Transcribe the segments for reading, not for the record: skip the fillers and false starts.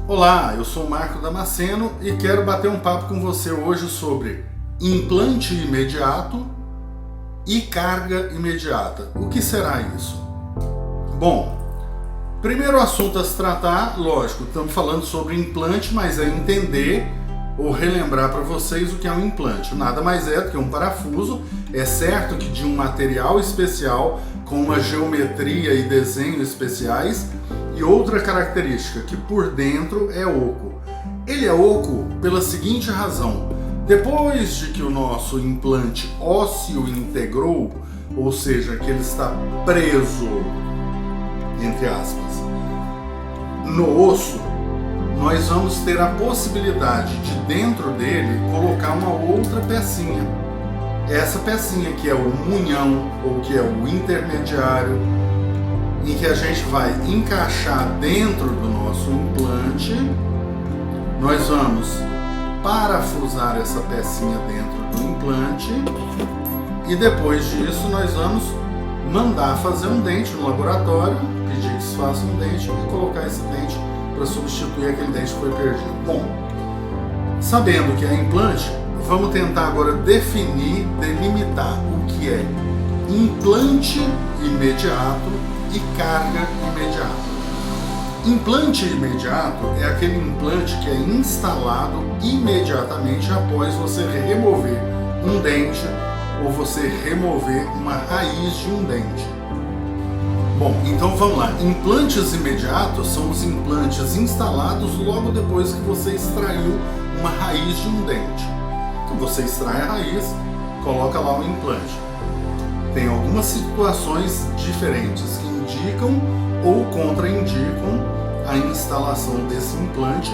Olá, eu sou o Marco Damasceno e quero bater um papo com você hoje sobre implante imediato e carga imediata. O que será isso? Bom, primeiro assunto a se tratar, lógico, estamos falando sobre implante, mas é entender ou relembrar para vocês o que é um implante. Nada mais é do que um parafuso, é certo que de um material especial, com uma geometria e desenho especiais, e outra característica, que por dentro é oco. Ele é oco pela seguinte razão: depois de que o nosso implante ósseo integrou, ou seja, que ele está preso, entre aspas, no osso, nós vamos ter a possibilidade de dentro dele colocar uma outra pecinha. Essa pecinha que é o munhão, ou que é o intermediário, em que a gente vai encaixar dentro do nosso implante. Nós vamos parafusar essa pecinha dentro do implante e depois disso nós vamos mandar fazer um dente no laboratório, pedir que se faça um dente e colocar esse dente para substituir aquele dente que foi perdido. Bom, sabendo que é implante, vamos tentar agora definir, delimitar o que é implante imediato e carga imediata. Implante imediato é aquele implante que é instalado imediatamente após você remover um dente ou você remover uma raiz de um dente. Bom, então vamos lá. Implantes imediatos são os implantes instalados logo depois que você extraiu uma raiz de um dente. Então você extrai a raiz, coloca lá o implante. Tem algumas situações diferentes que indicam ou contraindicam a instalação desse implante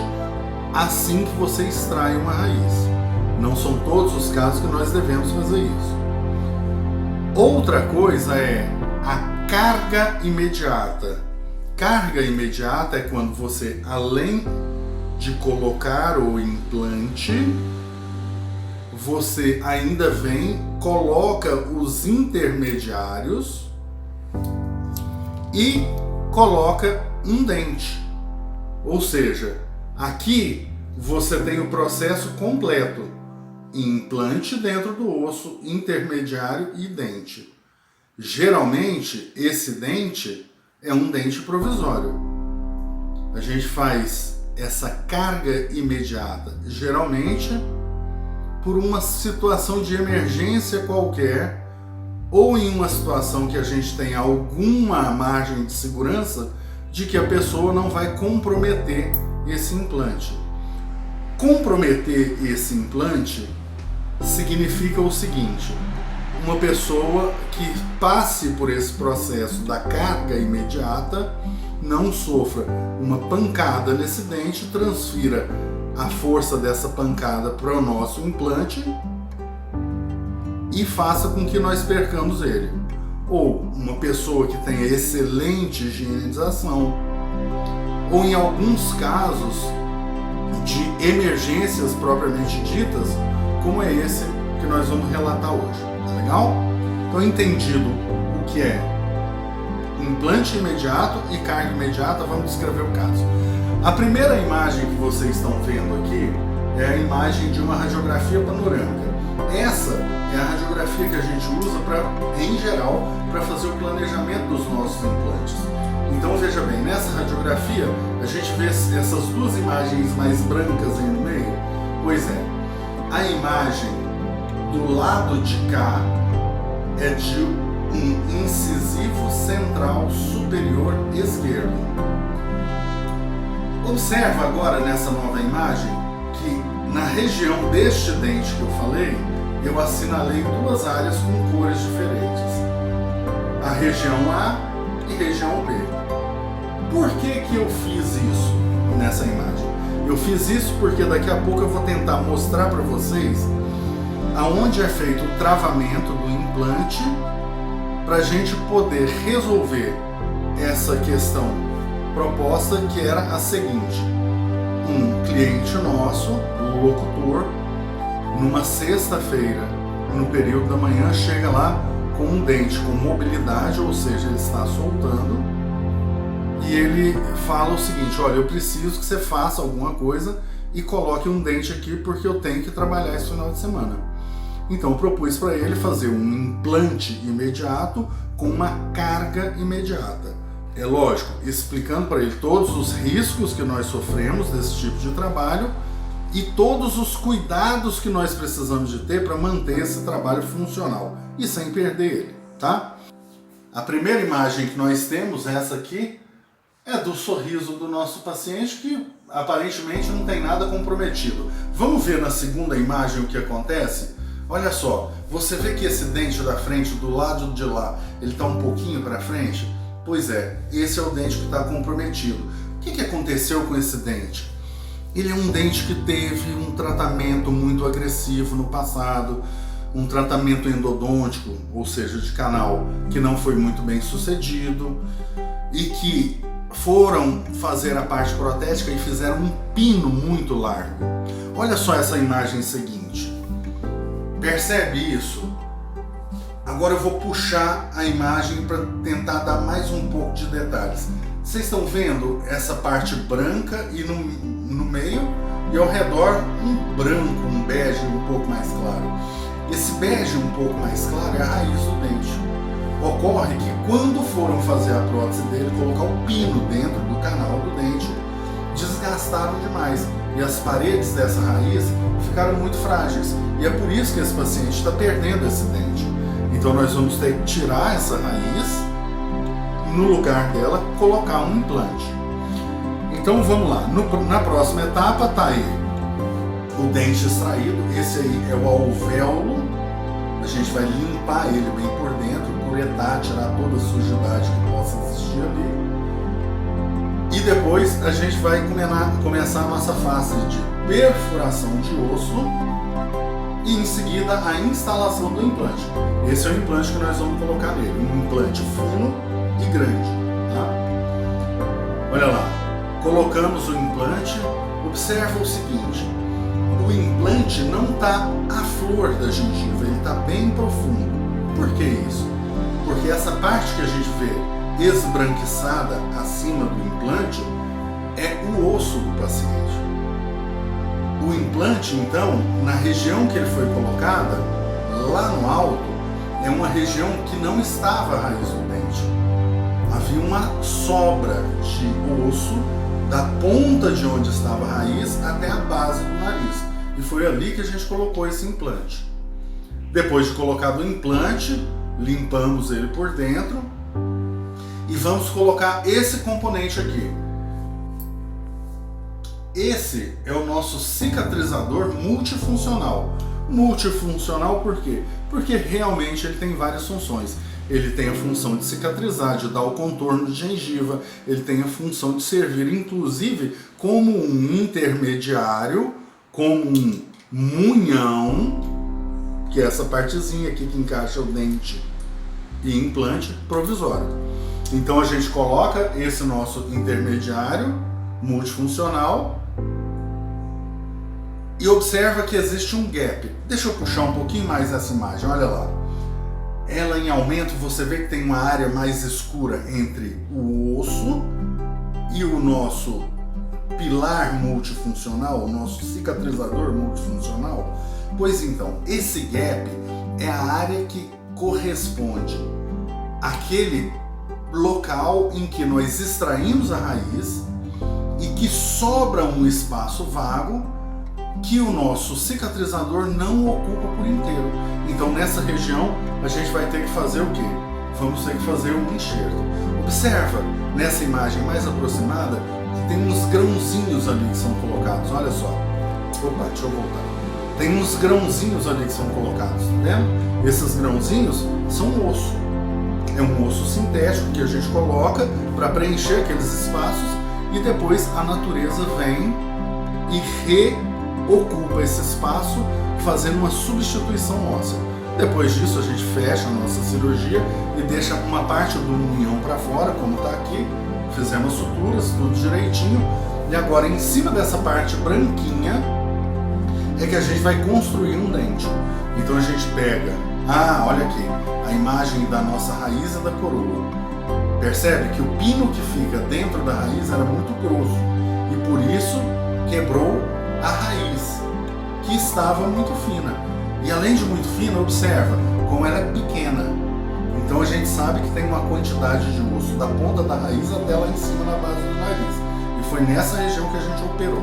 assim que você extrai uma raiz. Não são todos os casos que nós devemos fazer isso. Outra coisa é a carga imediata. Carga imediata é quando você, além de colocar o implante, você ainda vem, coloca os intermediários e coloca um dente. Ou seja, aqui você tem o processo completo: implante dentro do osso, intermediário e dente. Geralmente, esse dente é um dente provisório. A gente faz essa carga imediata, geralmente por uma situação de emergência qualquer, ou em uma situação que a gente tem alguma margem de segurança de que a pessoa não vai comprometer esse implante. Comprometer esse implante significa o seguinte: uma pessoa que passe por esse processo da carga imediata não sofra uma pancada nesse dente, transfira a força dessa pancada para o nosso implante e faça com que nós percamos ele. Ou uma pessoa que tenha excelente higienização, ou em alguns casos de emergências propriamente ditas, como é esse que nós vamos relatar hoje. Tá legal? Então, entendido o que é implante imediato e carga imediata, vamos descrever o caso. A primeira imagem que vocês estão vendo aqui é a imagem de uma radiografia panorâmica. Essa é a radiografia que a gente usa em geral para fazer o planejamento dos nossos implantes. Então veja bem, nessa radiografia a gente vê essas duas imagens mais brancas aí no meio. Pois é, a imagem do lado de cá é de um incisivo central superior esquerdo. Observa agora nessa nova imagem que na região deste dente que eu falei, eu assinalei duas áreas com cores diferentes: a região A e região B. Por que eu fiz isso nessa imagem? Eu fiz isso porque daqui a pouco eu vou tentar mostrar para vocês aonde é feito o travamento do implante para a gente poder resolver essa questão proposta, que era a seguinte: um cliente nosso, o locutor, numa sexta-feira, no período da manhã, chega lá com um dente com mobilidade, ou seja, ele está soltando, e ele fala o seguinte: olha, eu preciso que você faça alguma coisa e coloque um dente aqui porque eu tenho que trabalhar esse final de semana. Então eu propus para ele fazer um implante imediato com uma carga imediata. É lógico, explicando para ele todos os riscos que nós sofremos desse tipo de trabalho e todos os cuidados que nós precisamos de ter para manter esse trabalho funcional e sem perder ele, tá? A primeira imagem que nós temos, essa aqui, é do sorriso do nosso paciente, que aparentemente não tem nada comprometido. Vamos ver na segunda imagem o que acontece? Olha só, você vê que esse dente da frente, do lado de lá, ele está um pouquinho para frente? Pois é, esse é o dente que está comprometido. O que aconteceu com esse dente? Ele é um dente que teve um tratamento muito agressivo no passado, um tratamento endodôntico, ou seja, de canal, que não foi muito bem sucedido, e que foram fazer a parte protética e fizeram um pino muito largo. Olha só essa imagem seguinte. Percebe isso? Agora eu vou puxar a imagem para tentar dar mais um pouco de detalhes. Vocês estão vendo essa parte branca e no meio e ao redor um branco, um bege um pouco mais claro. Esse bege um pouco mais claro é a raiz do dente. Ocorre que quando foram fazer a prótese dele, colocar o pino dentro do canal do dente, desgastaram demais e as paredes dessa raiz ficaram muito frágeis. E é por isso que esse paciente está perdendo esse dente. Então nós vamos ter que tirar essa raiz, no lugar dela, colocar um implante. Então vamos lá, na próxima etapa está aí o dente extraído, esse aí é o alvéolo, a gente vai limpar ele bem por dentro, coletar, tirar toda a sujidade que possa existir ali. E depois a gente vai começar a nossa fase de perfuração de osso e em seguida a instalação do implante. Esse é o implante que nós vamos colocar nele, um implante fino e grande, tá? Olha lá, colocamos o implante, observa o seguinte, o implante não está à flor da gengiva, ele está bem profundo. Por que isso? Porque essa parte que a gente vê esbranquiçada acima do implante é o osso do paciente. O implante, então, na região que ele foi colocada, lá no alto, é uma região que não estava a raiz do dente. Havia uma sobra de osso da ponta de onde estava a raiz até a base do nariz. E foi ali que a gente colocou esse implante. Depois de colocado o implante, limpamos ele por dentro e vamos colocar esse componente aqui. Esse é o nosso cicatrizador multifuncional. Multifuncional por quê? Porque realmente ele tem várias funções. Ele tem a função de cicatrizar, de dar o contorno de gengiva, ele tem a função de servir inclusive como um intermediário, como um munhão, que é essa partezinha aqui que encaixa o dente e implante provisório. Então a gente coloca esse nosso intermediário multifuncional e observa que existe um gap. Deixa eu puxar um pouquinho mais essa imagem, olha lá. Ela em aumento, você vê que tem uma área mais escura entre o osso e o nosso pilar multifuncional, o nosso cicatrizador multifuncional. Pois então, esse gap é a área que corresponde àquele local em que nós extraímos a raiz e que sobra um espaço vago que o nosso cicatrizador não ocupa por inteiro. Então nessa região a gente vai ter que fazer o quê? Vamos ter que fazer um enxerto. Observa nessa imagem mais aproximada que tem uns grãozinhos ali que são colocados, olha só. Opa, deixa eu voltar. Tem uns grãozinhos ali que são colocados, tá vendo? Esses grãozinhos são osso. É um osso sintético que a gente coloca para preencher aqueles espaços e depois a natureza vem e reocupa esse espaço fazendo uma substituição óssea. Depois disso a gente fecha a nossa cirurgia e deixa uma parte do munhão para fora, como está aqui. Fizemos suturas, tudo direitinho. E agora em cima dessa parte branquinha é que a gente vai construir um dente. Então a gente pega, olha aqui, a imagem da nossa raiz e da coroa. Percebe que o pino que fica dentro da raiz era muito grosso e por isso quebrou a raiz, que estava muito fina. E além de muito fina, observa como ela é pequena. Então a gente sabe que tem uma quantidade de osso da ponta da raiz até lá em cima na base do nariz. E foi nessa região que a gente operou.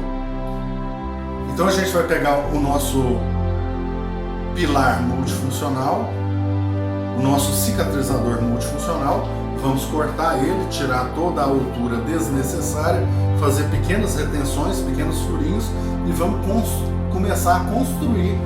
Então a gente vai pegar o nosso pilar multifuncional, o nosso cicatrizador multifuncional, vamos cortar ele, tirar toda a altura desnecessária, fazer pequenas retenções, pequenos furinhos e vamos começar a construir,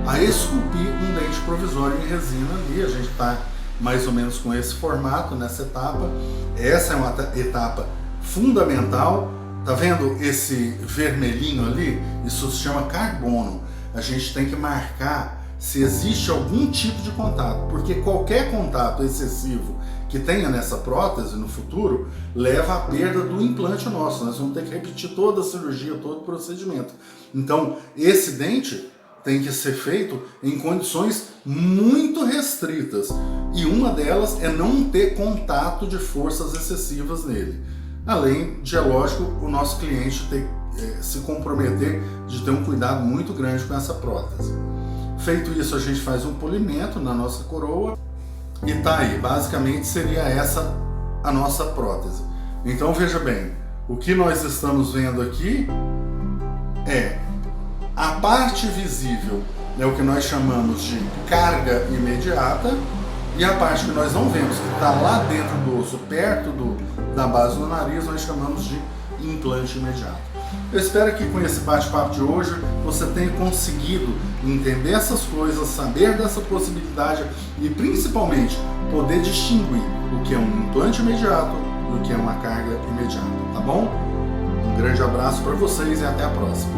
a esculpir um dente provisório em resina ali. A gente está mais ou menos com esse formato nessa etapa. Essa é uma etapa fundamental. Tá vendo esse vermelhinho ali? Isso se chama carbono. A gente tem que marcar se existe algum tipo de contato, porque qualquer contato excessivo que tenha nessa prótese no futuro leva à perda do implante nosso. Nós vamos ter que repetir toda a cirurgia, todo o procedimento. Então, esse dente tem que ser feito em condições muito restritas, e uma delas é não ter contato de forças excessivas nele. Além de, é lógico, o nosso cliente ter, se comprometer de ter um cuidado muito grande com essa prótese. Feito isso, a gente faz um polimento na nossa coroa e tá aí. Basicamente seria essa a nossa prótese. Então veja bem, o que nós estamos vendo aqui é a parte visível, é o que nós chamamos de carga imediata, e a parte que nós não vemos, que está lá dentro do osso, perto da base do nariz, nós chamamos de implante imediato. Eu espero que com esse bate-papo de hoje você tenha conseguido entender essas coisas, saber dessa possibilidade e principalmente poder distinguir o que é um implante imediato e o que é uma carga imediata, tá bom? Um grande abraço para vocês e até a próxima.